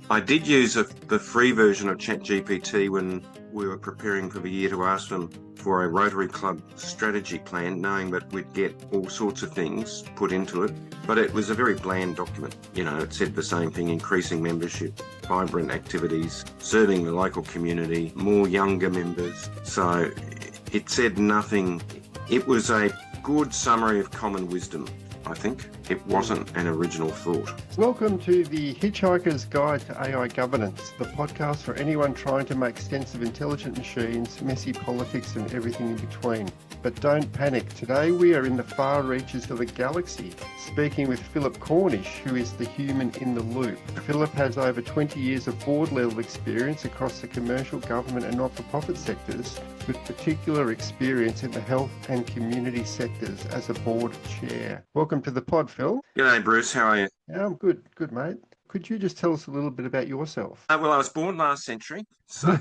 I did use the free version of ChatGPT when we were preparing for the year to ask them for a Rotary Club strategy plan, knowing that we'd get all sorts of things put into it. But it was a very bland document. You know, it said the same thing: increasing membership, vibrant activities, serving the local community, more younger members. So it said nothing. It was a good summary of common wisdom, I think. It wasn't an original thought. Welcome to the Hitchhiker's Guide to AI Governance, the podcast for anyone trying to make sense of intelligent machines, messy politics and everything in between. But don't panic. Today we are in the far reaches of the galaxy, speaking with Philip Cornish, who is the human in the loop. Philip has over 20 years of board-level experience across the commercial, government and not-for-profit sectors, with particular experience in the health and community sectors as a board chair. Welcome to the pod, Phil. G'day, Bruce. How are you? Yeah, I'm good, mate. Could you just tell us a little bit about yourself? Well, I was born last century, so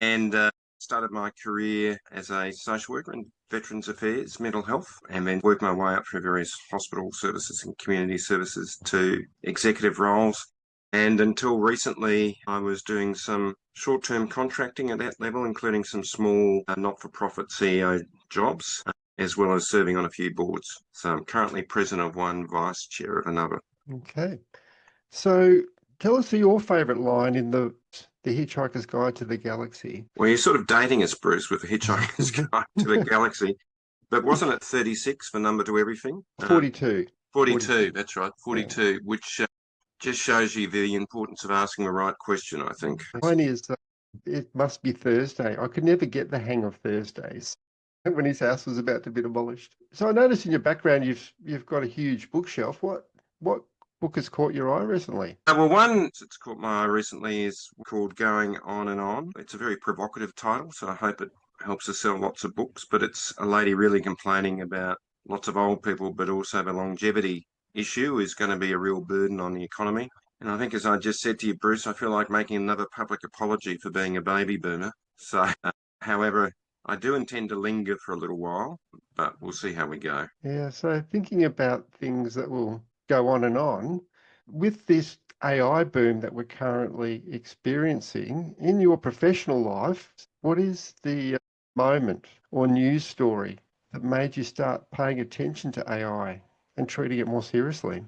and started my career as a social worker in Veterans Affairs, mental health, and then worked my way up through various hospital services and community services to executive roles. And until recently, I was doing some short-term contracting at that level, including some small not-for-profit CEO jobs, as well as serving on a few boards. So I'm currently president of one, vice chair of another. Okay. So tell us your favourite line in the Hitchhiker's Guide to the Galaxy. Well, you're sort of dating us, Bruce, with the Hitchhiker's Guide to the Galaxy. But wasn't it 36 for number to everything? 42. 42, that's right, 42, yeah. Which just shows you the importance of asking the right question, I think. Mine is, it must be Thursday. I could never get the hang of Thursdays when his house was about to be demolished. So I noticed in your background you've got a huge bookshelf. What book has caught your eye recently? Well, one that's caught my eye recently is called Going On and On. It's a very provocative title, so I hope it helps us sell lots of books. But it's a lady really complaining about lots of old people, but also the longevity issue is going to be a real burden on the economy. And I think, as I just said to you, Bruce, I feel like making another public apology for being a baby boomer. So, however, I do intend to linger for a little while, but we'll see how we go. Yeah, so thinking about things that will go on, with this AI boom that we're currently experiencing, in your professional life, what is the moment or news story that made you start paying attention to AI and treating it more seriously?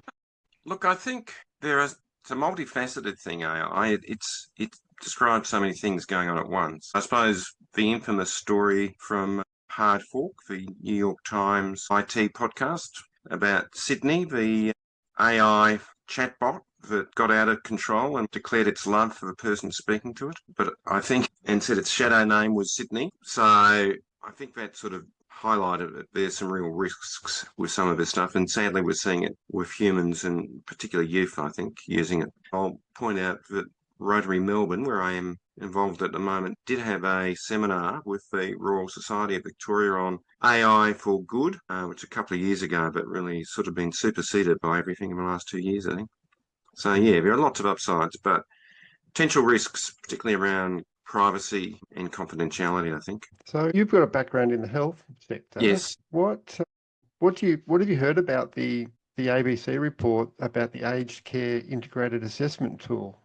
Look, I think it's a multifaceted thing, AI. It describes so many things going on at once. I suppose the infamous story from Hard Fork, the New York Times IT podcast about Sydney, the AI chatbot that got out of control and declared its love for the person speaking to it. But I think, and said its shadow name was Sydney. So I think that sort of highlighted it. There's some real risks with some of this stuff, and sadly we're seeing it with humans and particularly youth, I think, using it. I'll point out that Rotary Melbourne, where I am involved at the moment, did have a seminar with the Royal Society of Victoria on AI for good, which a couple of years ago, but really sort of been superseded by everything in the last 2 years, I think. So yeah, there are lots of upsides, but potential risks, particularly around privacy and confidentiality, I think. So you've got a background in the health sector. Yes. What have you heard about the ABC report about the aged care integrated assessment tool?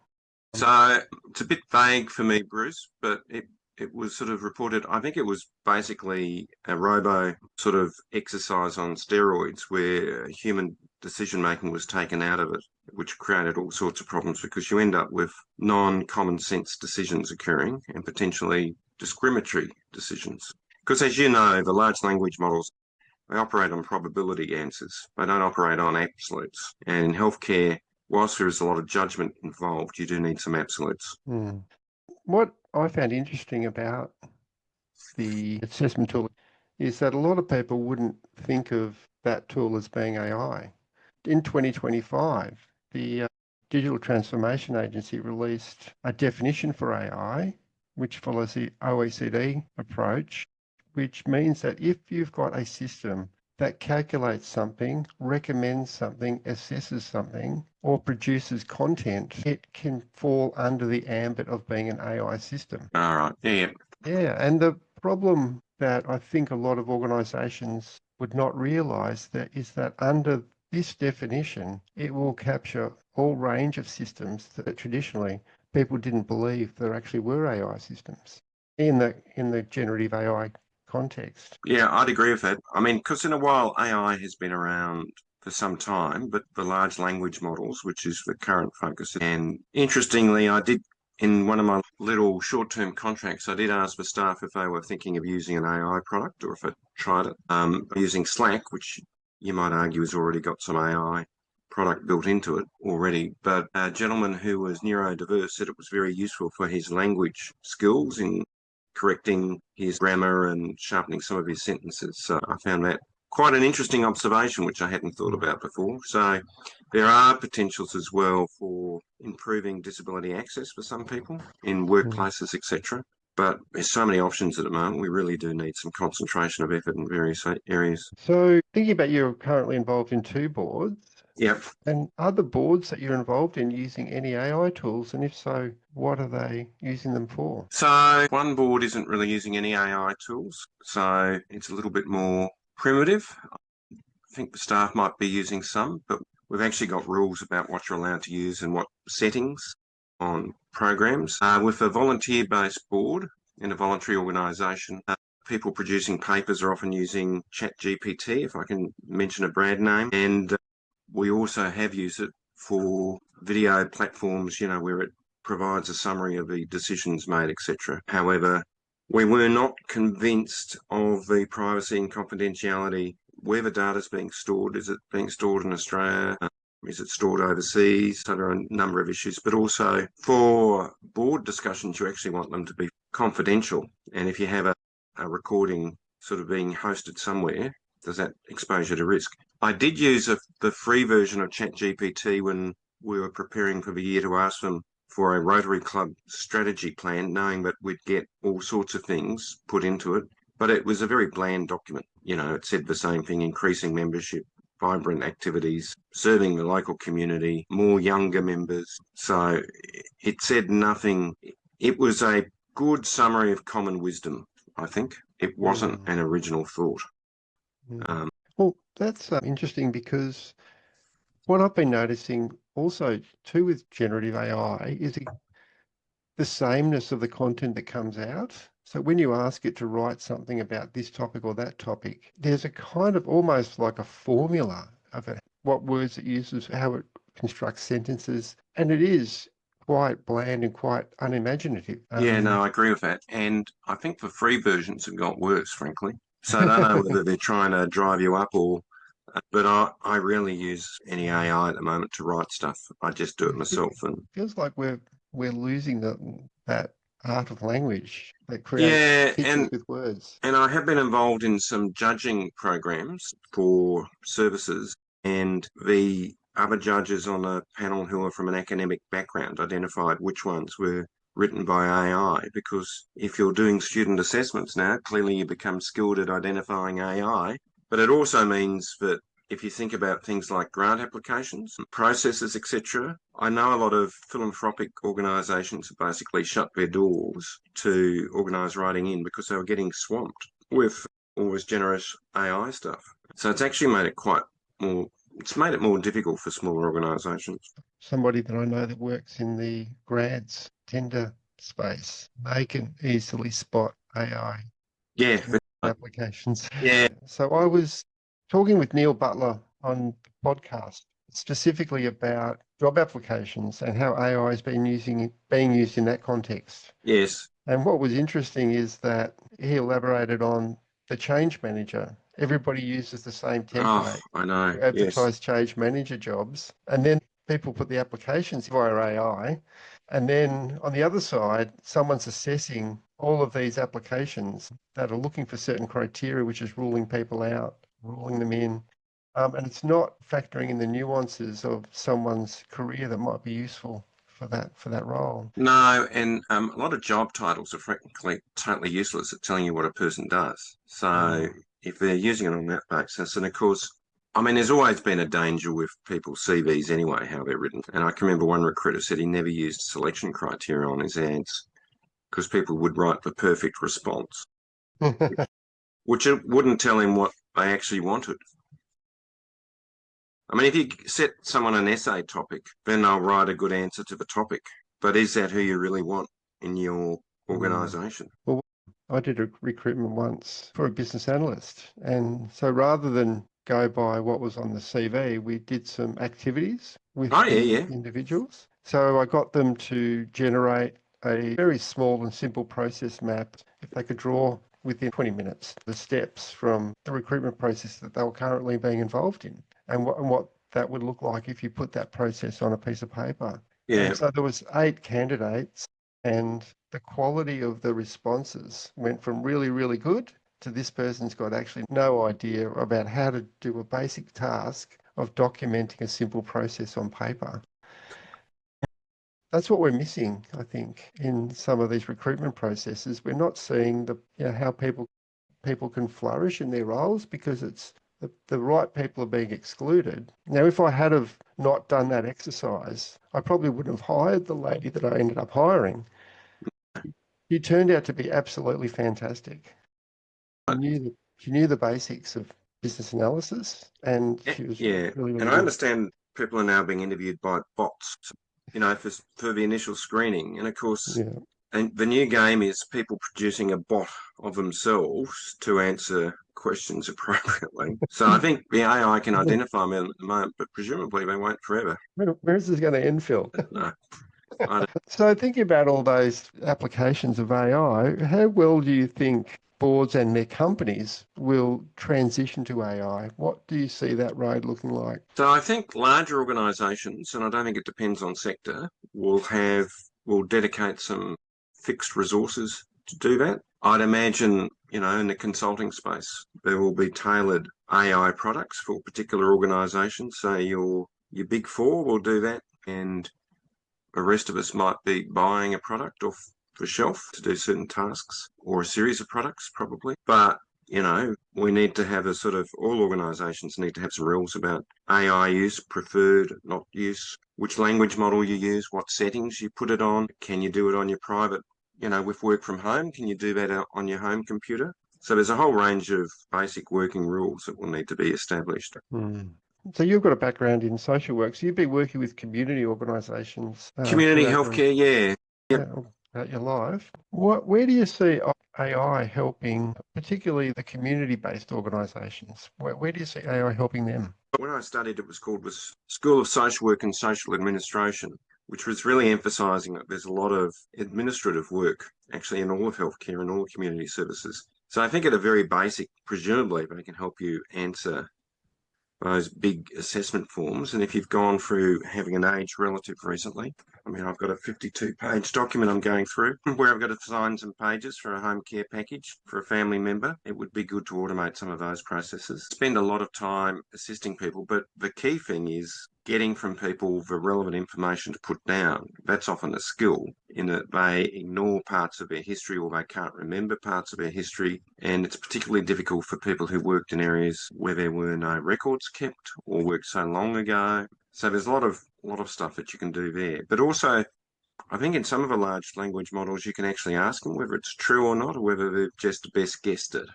So it's a bit vague for me, Bruce, but it was sort of reported, I think it was basically a robo sort of exercise on steroids where human decision-making was taken out of it, which created all sorts of problems because you end up with non-common sense decisions occurring and potentially discriminatory decisions. Because as you know, the large language models, they operate on probability answers. They don't operate on absolutes. And in healthcare, whilst there is a lot of judgment involved, you do need some absolutes. What I found interesting about the assessment tool is that a lot of people wouldn't think of that tool as being AI. In 2025, the Digital Transformation Agency released a definition for AI, which follows the OECD approach, which means that if you've got a system that calculates something, recommends something, assesses something, or produces content, it can fall under the ambit of being an AI system. All right. Yeah. Yeah, and the problem that I think a lot of organisations would not realise that is that under this definition, it will capture whole range of systems that traditionally people didn't believe there actually were AI systems in the generative AI context. Yeah, I'd agree with that. I mean, because in a while AI has been around for some time, but the large language models, which is the current focus. And interestingly, I did in one of my little short-term contracts, I did ask the staff if they were thinking of using an AI product or if they tried it. Using Slack, which you might argue has already got some AI product built into it already. But a gentleman who was neurodiverse said it was very useful for his language skills in correcting his grammar and sharpening some of his sentences. So I found that quite an interesting observation, which I hadn't thought about before. So there are potentials as well for improving disability access for some people in workplaces, etc. But there's so many options at the moment. We really do need some concentration of effort in various areas. So thinking about you're currently involved in 2 boards. Yep. And are the boards that you're involved in using any AI tools? And if so, what are they using them for? So one board isn't really using any AI tools. So it's a little bit more primitive. I think the staff might be using some, but we've actually got rules about what you're allowed to use and what settings on programs. With a volunteer-based board in a voluntary organisation, people producing papers are often using ChatGPT, if I can mention a brand name, and we also have used it for video platforms, where it provides a summary of the decisions made, etc. However, we were not convinced of the privacy and confidentiality. Where the data is being stored, is it being stored in Australia? Is it stored overseas? So there are a number of issues, but also for board discussions, you actually want them to be confidential. And if you have a recording sort of being hosted somewhere, does that expose you to risk? I did use the free version of ChatGPT when we were preparing for the year to ask them for a Rotary Club strategy plan, knowing that we'd get all sorts of things put into it. But it was a very bland document. It said the same thing: increasing membership, vibrant activities, serving the local community, more younger members. So it said nothing. It was a good summary of common wisdom, I think. It wasn't an original thought. Well, that's interesting, because what I've been noticing also too with generative AI is the sameness of the content that comes out. So when you ask it to write something about this topic or that topic, there's a kind of almost like a formula of it, what words it uses, how it constructs sentences, and it is quite bland and quite unimaginative. Yeah, no, I agree with that. And I think the free versions have got worse, frankly. So I don't know whether they're trying to drive you up or, but I rarely use any AI at the moment to write stuff. I just do it myself. And feels like we're losing that art of language that creates pictures with words. And I have been involved in some judging programs for services, and the other judges on a panel who are from an academic background identified which ones were written by AI, because if you're doing student assessments now, clearly you become skilled at identifying AI. But it also means that if you think about things like grant applications, processes, etc., I know a lot of philanthropic organisations have basically shut their doors to organise writing in because they were getting swamped with all this generous AI stuff. So it's actually made it more difficult for smaller organisations. Somebody that I know that works in the grants tender space, they can easily spot AI applications. Yeah. So I was talking with Neil Butler on the podcast specifically about job applications and how AI is being used in that context. Yes. And what was interesting is that he elaborated on the change manager. Everybody uses the same template. I know. To advertise change manager jobs, and then people put the applications via AI, and then on the other side, someone's assessing all of these applications that are looking for certain criteria, which is ruling people out, ruling them in. And it's not factoring in the nuances of someone's career that might be useful for that role. No, and a lot of job titles are frankly totally useless at telling you what a person does. So if they're using it on that basis, and of course, I mean, there's always been a danger with people's CVs anyway, how they're written. And I can remember one recruiter said he never used selection criteria on his ads because people would write the perfect response, which it wouldn't tell him what they actually wanted. I mean, if you set someone an essay topic, then they'll write a good answer to the topic. But is that who you really want in your Mm. organisation? Well, I did a recruitment once for a business analyst. And so rather than go by what was on the CV, we did some activities with Oh, yeah, the yeah. individuals. So I got them to generate a very small and simple process map. If they could draw within 20 minutes the steps from the recruitment process that they were currently being involved in and what that would look like if you put that process on a piece of paper. And Yeah. so there was 8 candidates and the quality of the responses went from really, really good to this person's got actually no idea about how to do a basic task of documenting a simple process on paper. That's what we're missing, I think, in some of these recruitment processes. We're not seeing how people can flourish in their roles because it's the right people are being excluded. Now, if I had have not done that exercise, I probably wouldn't have hired the lady that I ended up hiring. She turned out to be absolutely fantastic. She knew the basics of business analysis, and she was Yeah. really, And really I good. understand people are now being interviewed by bots, for the initial screening. And of course, Yeah. and the new game is people producing a bot of themselves to answer questions appropriately. So I think the AI can identify them at the moment, but presumably they won't forever. Where is this going to end, Phil? No, I don't. So thinking about all those applications of AI, how well do you think boards and their companies will transition to AI? What do you see that road looking like? So I think larger organisations, and I don't think it depends on sector, will dedicate some fixed resources to do that. I'd imagine, in the consulting space, there will be tailored AI products for particular organisations. So your big four will do that, and the rest of us might be buying a product off the shelf to do certain tasks or a series of products, probably. But, we need to have all organisations need to have some rules about AI use, preferred, not use, which language model you use, what settings you put it on. Can you do it on your private, with work from home? Can you do that on your home computer? So there's a whole range of basic working rules that will need to be established. Hmm. So you've got a background in social work, so you've been working with community organisations Community throughout healthcare, yeah. Yep. your life. Where do you see AI helping, particularly the community-based organisations? Where do you see AI helping them? When I studied, it was School of Social Work and Social Administration, which was really emphasising that there's a lot of administrative work actually in all of healthcare and all community services. So I think at a very basic, presumably they can help you answer those big assessment forms. And if you've gone through having an age relative recently, I mean, I've got a 52-page document I'm going through where I've got to sign some pages for a home care package for a family member. It would be good to automate some of those processes. Spend a lot of time assisting people, but the key thing is getting from people the relevant information to put down. That's often a skill in that they ignore parts of their history or they can't remember parts of their history. And it's particularly difficult for people who worked in areas where there were no records kept or worked so long ago. So there's a lot of stuff that you can do there. But also, I think in some of the large language models, you can actually ask them whether it's true or not, or whether they've just best guessed it.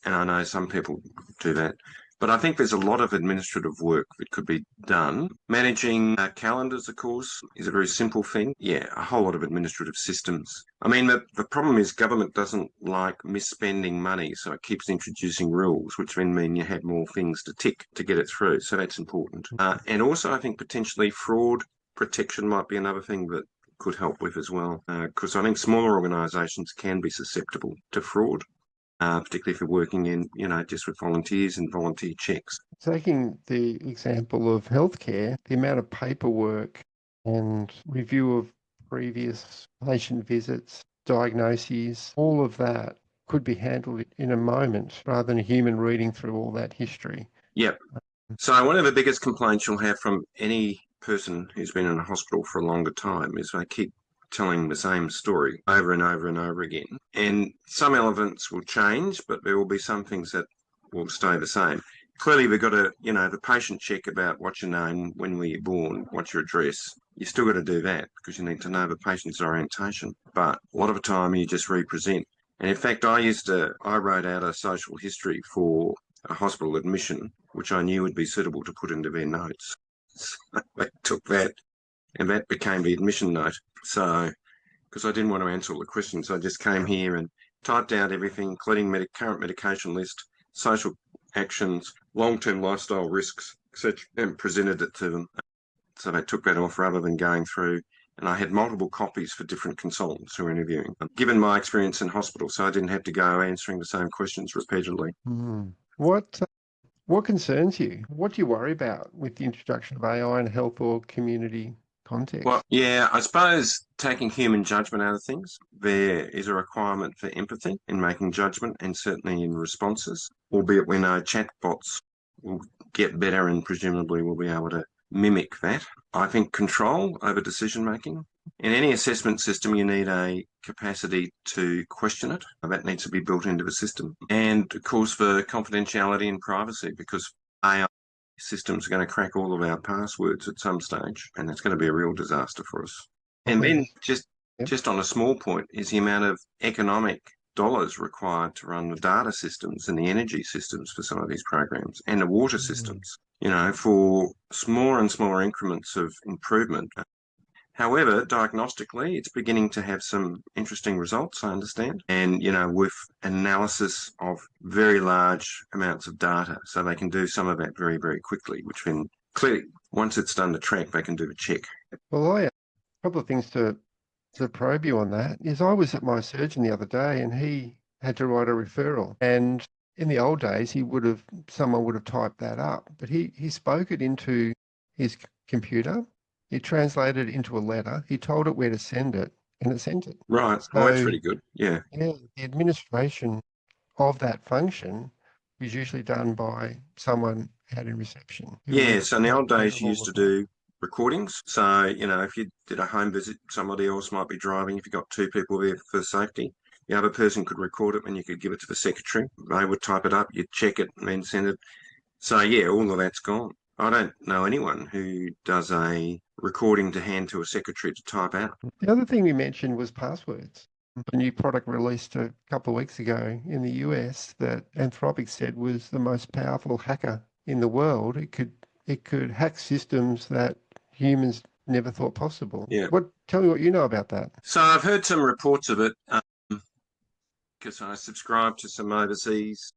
And I know some people do that. But I think there's a lot of administrative work that could be done. Managing calendars, of course, is a very simple thing. Yeah, a whole lot of administrative systems. I mean, the problem is government doesn't like misspending money, so it keeps introducing rules, which then mean you have more things to tick to get it through. So that's important. And also, I think potentially fraud protection might be another thing that could help with as well, because I think smaller organisations can be susceptible to fraud. Particularly if you're working in, just with volunteers and volunteer checks. Taking the example of healthcare, the amount of paperwork and review of previous patient visits, diagnoses, all of that could be handled in a moment rather than a human reading through all that history. Yep. So one of the biggest complaints you'll have from any person who's been in a hospital for a longer time is they keep telling the same story over and over and over again. And some elements will change, but there will be some things that will stay the same. Clearly, we've got to, the patient check about what's your name, when were you born, what's your address. You still got to do that because you need to know the patient's orientation. But a lot of the time, you just represent. And in fact, I wrote out a social history for a hospital admission, which I knew would be suitable to put into their notes. So they took that, and that became the admission note. So, because I didn't want to answer all the questions, I just came here and typed out everything, including current medication list, social actions, long-term lifestyle risks, etc., and presented it to them. So they took that off rather than going through. And I had multiple copies for different consultants who were interviewing. Given my experience in hospital, so I didn't have to go answering the same questions repeatedly. Mm. What concerns you? What do you worry about with the introduction of AI in health or community Well, context? yeah, I suppose taking human judgment out of things, there is a requirement for empathy in making judgment and certainly in responses, albeit we know chatbots will get better and presumably will be able to mimic that. I think control over decision making. In any assessment system, you need a capacity to question it. That needs to be built into the system. And of course, for confidentiality and privacy, because AI systems are going to crack all of our passwords at some stage, and it's going to be a real disaster for us. And then Yep. just on a small point is the amount of economic dollars required to run the data systems and the energy systems for some of these programs and the water Mm. systems, for smaller and smaller increments of improvement. However, diagnostically, it's beginning to have some interesting results, I understand. And, with analysis of very large amounts of data. So they can do some of that very, very quickly, which then clearly, once it's done the track, they can do the check. Well, a couple of things to probe you on that is I was at my surgeon the other day and he had to write a referral. And in the old days, someone would have typed that up, but he spoke it into his computer. He translated it into a letter. He told it where to send it, and it sent it. Right. Oh, that's So, really good. Yeah. yeah, the administration of that function was usually done by someone out in reception who Yeah. would So in the take old care days, of you all used of to that. do recordings. So, if you did a home visit, somebody else might be driving. If you got two people there for safety, the other person could record it and you could give it to the secretary. They would type it up, you'd check it and then send it. So, yeah, all of that's gone. I don't know anyone who does a recording to hand to a secretary to type out. The other thing we mentioned was passwords. A new product released a couple of weeks ago in the US that Anthropic said was the most powerful hacker in the world. It could hack systems that humans never thought possible. Yeah. Tell me what you know about that. So I've heard some reports of it because I subscribe to some overseas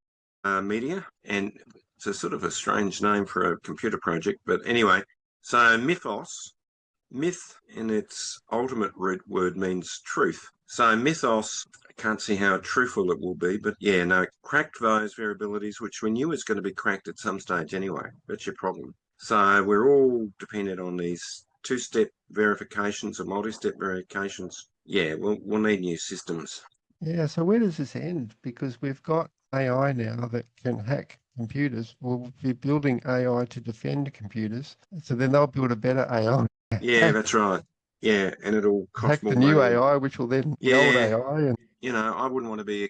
media, and it's a sort of a strange name for a computer project. But anyway, so myth in its ultimate root word means truth. So mythos, I can't see how truthful it will be, but yeah, no, cracked those variabilities, which we knew was going to be cracked at some stage anyway. That's your problem. So we're all dependent on these two-step verifications or multi-step verifications. Yeah, we'll need new systems. Yeah, so where does this end? Because we've got AI now that can hack computers. We'll be building AI to defend computers. So then they'll build a better AI, Yeah, hack, that's right. Yeah, and it'll cost hack the more new money. AI, which will then the old Yeah, AI. And I wouldn't want to be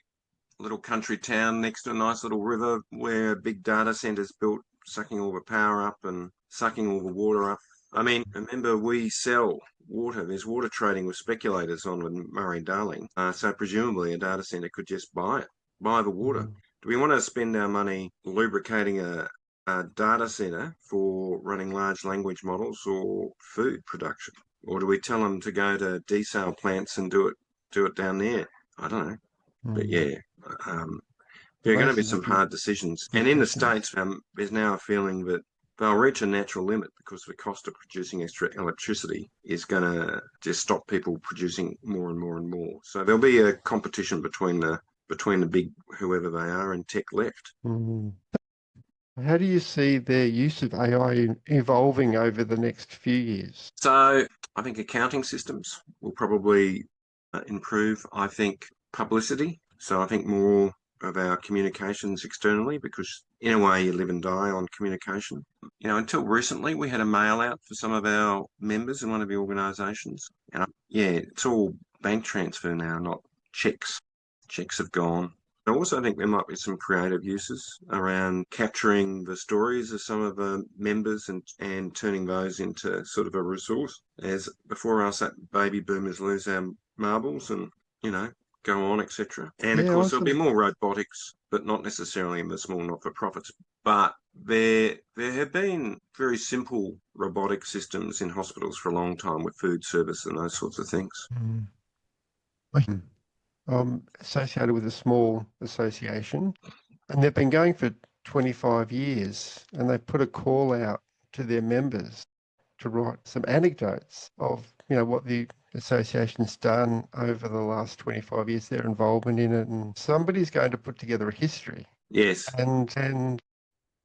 little country town next to a nice little river where a big data centre's built, sucking all the power up and sucking all the water up. I mean, remember we sell water. There's water trading with speculators on the Murray-Darling. So presumably a data centre could just buy the water. Mm. Do we want to spend our money lubricating a data centre for running large language models or food production? Or do we tell them to go to desal plants and do it down there? I don't know. But Mm. yeah, um, It there are going to be raises a some few hard decisions. good And in the questions. States, there's now a feeling that they'll reach a natural limit because the cost of producing extra electricity is going to just stop people producing more and more and more. So there'll be a competition between the big whoever they are and tech left. Mm. How do you see their use of AI evolving over the next few years? So I think accounting systems will probably improve. I think publicity. So I think more of our communications externally, because in a way you live and die on communication. Until recently we had a mail out for some of our members in one of the organisations. And yeah, it's all bank transfer now, not checks. Checks have gone. I also think there might be some creative uses around capturing the stories of some of the members and turning those into sort of a resource. As before us, that baby boomers lose our marbles and, go on, etc. And of Yeah, course, there'll be more robotics, but not necessarily in the small not-for-profits. But there have been very simple robotic systems in hospitals for a long time with food service and those sorts of things. Mm. I'm associated with a small association, and they've been going for 25 years, and they put a call out to their members to write some anecdotes of, what the association's done over the last 25 years, their involvement in it, and somebody's going to put together a history. Yes, And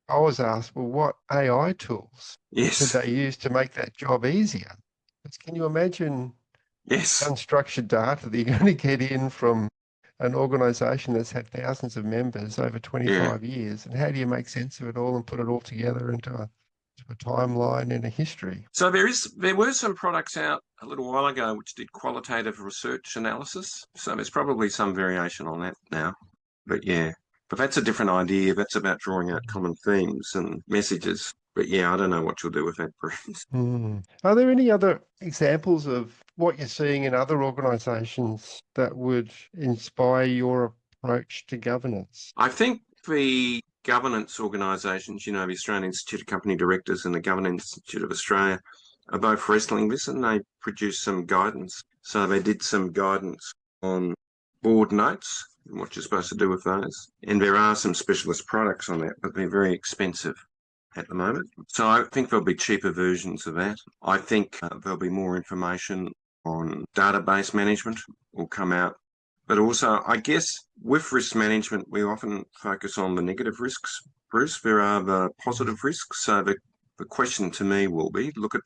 I was asked, well, what AI tools could yes, they use to make that job easier? Because can you imagine the yes, unstructured data that you're going to get in from an organisation that's had thousands of members over yeah. 25 years, and how do you make sense of it all and put it all together into a timeline and a history? So there were some products out a little while ago which did qualitative research analysis. So there's probably some variation on that now. But yeah, but that's a different idea. That's about drawing out common themes and messages. But yeah, I don't know what you'll do with that, Bruce. Hmm. Are there any other examples of what you're seeing in other organisations that would inspire your approach to governance? I think the governance organisations, the Australian Institute of Company Directors and the Governance Institute of Australia, are both wrestling this, and they produced some guidance. So they did some guidance on board notes and what you're supposed to do with those. And there are some specialist products on that, but they're very expensive at the moment. So I think there'll be cheaper versions of that. I think there'll be more information on database management will come out. But also, I guess with risk management, we often focus on the negative risks, Bruce. There are the positive risks. So the question to me will be, look at,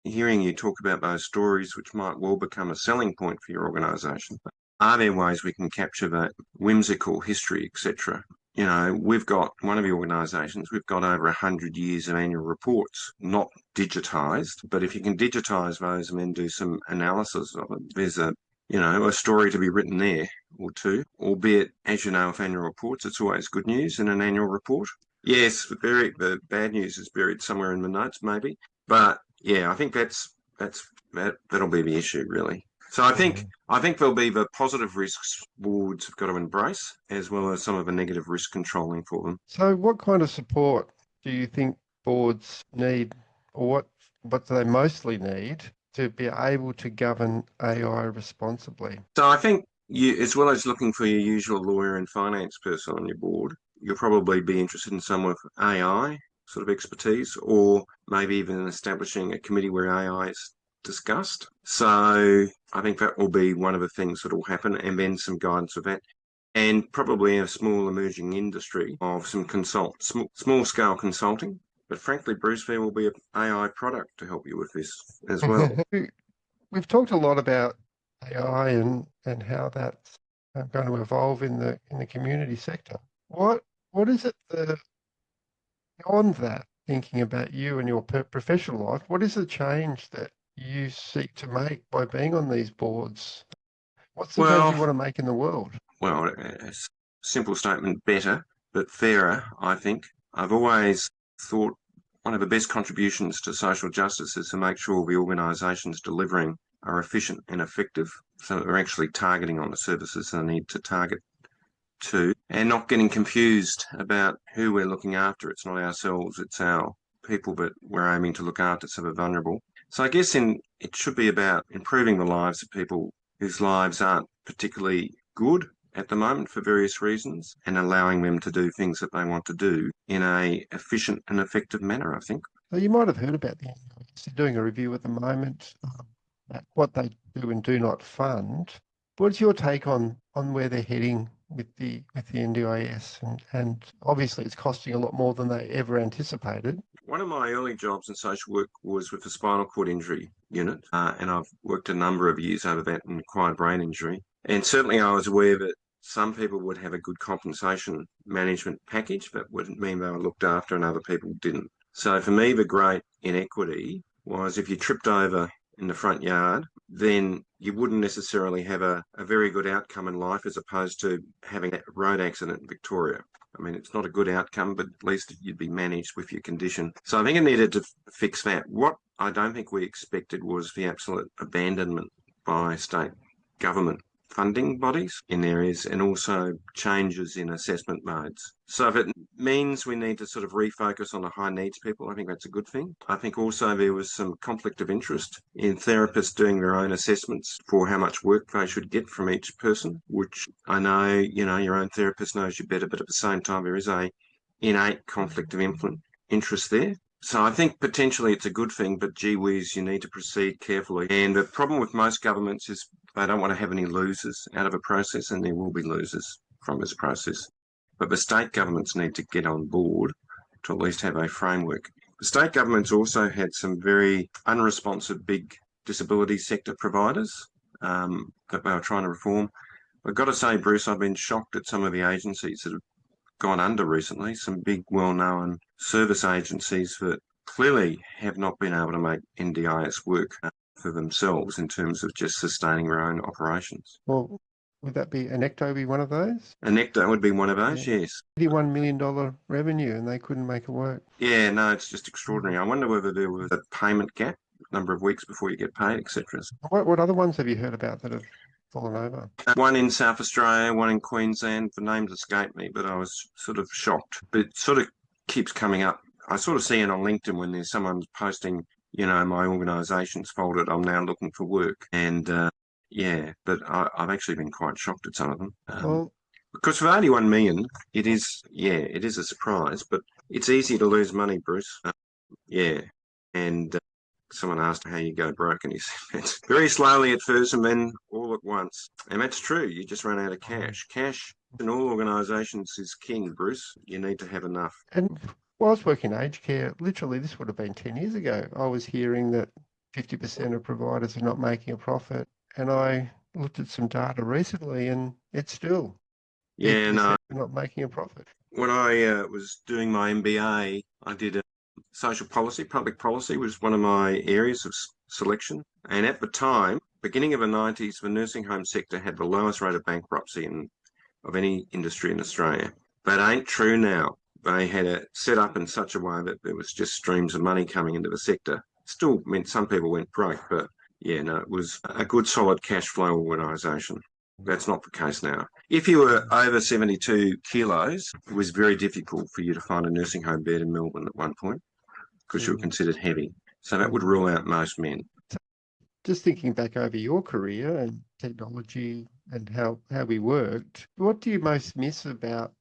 hearing you talk about those stories, which might well become a selling point for your organisation. Are there ways we can capture that whimsical history, etc.? We've got one of the organisations, we've got over 100 years of annual reports, not digitised, but if you can digitise those and then do some analysis of it, there's a story to be written there or two, albeit, as you know, with annual reports, it's always good news in an annual report. Yes, the bad news is buried somewhere in the notes, maybe. But yeah, I think that'll be the issue, really. So I think there'll be the positive risks boards have got to embrace, as well as some of the negative risk controlling for them. So, what kind of support do you think boards need, or what do they mostly need to be able to govern AI responsibly? So I think you, as well as looking for your usual lawyer and finance person on your board, you'll probably be interested in some with AI sort of expertise, or maybe even establishing a committee where AI is discussed. So I think that will be one of the things that will happen, and then some guidance of that. And probably a small emerging industry of some small scale consulting. But frankly, Bruce, there will be an AI product to help you with this as well. We've talked a lot about AI and how that's going to evolve in the community sector. What is it beyond that, thinking about you and your professional life, what is the change that you seek to make by being on these boards? What's the change you Well, want to make in the world? well, a simple statement, better, but fairer, I think. I've always thought one of the best contributions to social justice is to make sure the organisations delivering are efficient and effective, so that we're actually targeting on the services they need to target to, and not getting confused about who we're looking after. It's not ourselves, it's our people that we're aiming to look after, so they're vulnerable. So I guess it should be about improving the lives of people whose lives aren't particularly good at the moment for various reasons, and allowing them to do things that they want to do in a efficient and effective manner, I think. So you might have heard about the NDIS. They're doing a review at the moment at what they do and do not fund. What's your take on where they're heading with the NDIS? And obviously it's costing a lot more than they ever anticipated. One of my early jobs in social work was with the spinal cord injury unit, and I've worked a number of years over that in acquired brain injury. And certainly I was aware that some people would have a good compensation management package, but wouldn't mean they were looked after and other people didn't. So for me, the great inequity was if you tripped over in the front yard, then you wouldn't necessarily have a very good outcome in life as opposed to having a road accident in Victoria. I mean, it's not a good outcome, but at least you'd be managed with your condition. So I think it needed to fix that. What I don't think we expected was the absolute abandonment by state government funding bodies in areas and also changes in assessment modes. So if it means we need to sort of refocus on the high needs people, I think that's a good thing. I think also there was some conflict of interest in therapists doing their own assessments for how much work they should get from each person, which I know, your own therapist knows you better, but at the same time, there is a innate conflict of interest there. So I think potentially it's a good thing, but gee whiz, you need to proceed carefully. And the problem with most governments is they don't want to have any losers out of a process, and there will be losers from this process. But the state governments need to get on board to at least have a framework. The state governments also had some very unresponsive big disability sector providers that they were trying to reform. I've got to say, Bruce, I've been shocked at some of the agencies that have gone under recently, some big well-known service agencies that clearly have not been able to make NDIS work for themselves in terms of just sustaining their own operations. Well, would that be Anecto be one of those? Anecto would be one of those, yes. $81 million revenue and they couldn't make it work. Yeah, no, it's just extraordinary. I wonder whether there was a payment gap, number of weeks before you get paid, etc. What other ones have you heard about that have fallen over? One in South Australia, one in Queensland. The names escaped me, but I was sort of shocked. But it sort of keeps coming up. I sort of see it on LinkedIn when there's someone posting, my organisation's folded, I'm now looking for work. And but I've actually been quite shocked at some of them. Because for 81 million, it is a surprise, but it's easy to lose money, Bruce. And someone asked how you go broke, and he said it's very slowly at first and then all at once. And that's true. You just run out of cash. Cash in all organisations is king, Bruce. You need to have enough. And while I was working aged care, literally this would have been 10 years ago, I was hearing that 50% of providers are not making a profit. And I looked at some data recently and it's still not making a profit. When I was doing my MBA, I did social policy, public policy was one of my areas of selection. And at the time, beginning of the 90s, the nursing home sector had the lowest rate of bankruptcy of any industry in Australia. That ain't true now. They had it set up in such a way that there was just streams of money coming into the sector. Still meant some people went broke, but it was a good solid cash flow organisation. That's not the case now. If you were over 72 kilos, it was very difficult for you to find a nursing home bed in Melbourne at one point because you were considered heavy. So that would rule out most men. Just thinking back over your career and technology and how we worked, what do you most miss about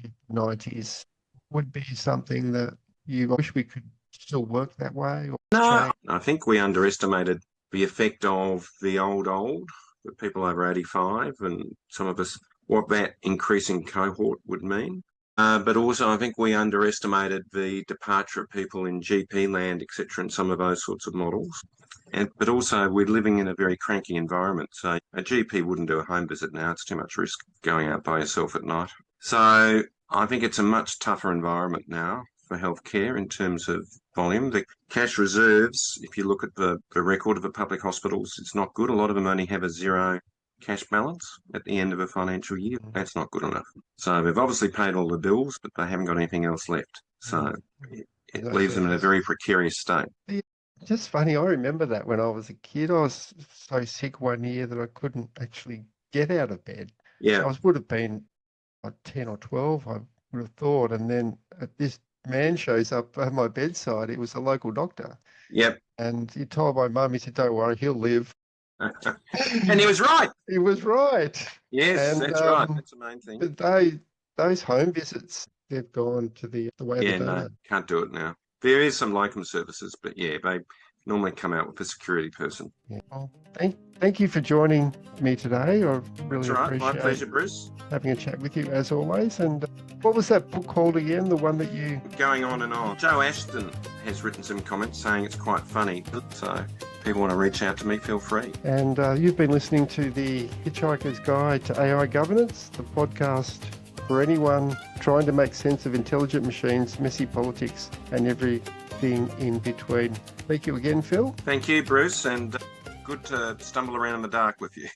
the 90s? Would be something that you wish we could still work that way? No, I think we underestimated the effect of the old, the people over 85 and some of us, what that increasing cohort would mean. But also I think we underestimated the departure of people in GP land, etc., and some of those sorts of models. But also we're living in a very cranky environment. So a GP wouldn't do a home visit now. It's too much risk going out by yourself at night. So I think it's a much tougher environment now for healthcare in terms of volume. The cash reserves, if you look at the record of the public hospitals, it's not good. A lot of them only have a zero cash balance at the end of a financial year. That's not good enough. So they've obviously paid all the bills, but they haven't got anything else left. So it leaves them in a very precarious state. Just funny, I remember that when I was a kid. I was so sick one year that I couldn't actually get out of bed. Yeah. I would have been like 10 or 12, I would have thought. And then this man shows up at my bedside. It was a local doctor. Yep. And he told my mum, he said, don't worry, he'll live. And he was right. He was right. Yes, and, that's right. That's the main thing. But those home visits, they've gone to the way they've done it. Can't do it now. There is some locum services, but they normally come out with a security person. Yeah. Well, thank you for joining me today. I really appreciate my pleasure, Bruce. Having a chat with you as always. And what was that book called again? The one that you... Going On and On. Joe Ashton has written some comments saying it's quite funny. So if people want to reach out to me, feel free. And you've been listening to the Hitchhiker's Guide to AI Governance, the podcast for anyone trying to make sense of intelligent machines, messy politics, and everything in between. Thank you again, Phil. Thank you, Bruce, and good to stumble around in the dark with you.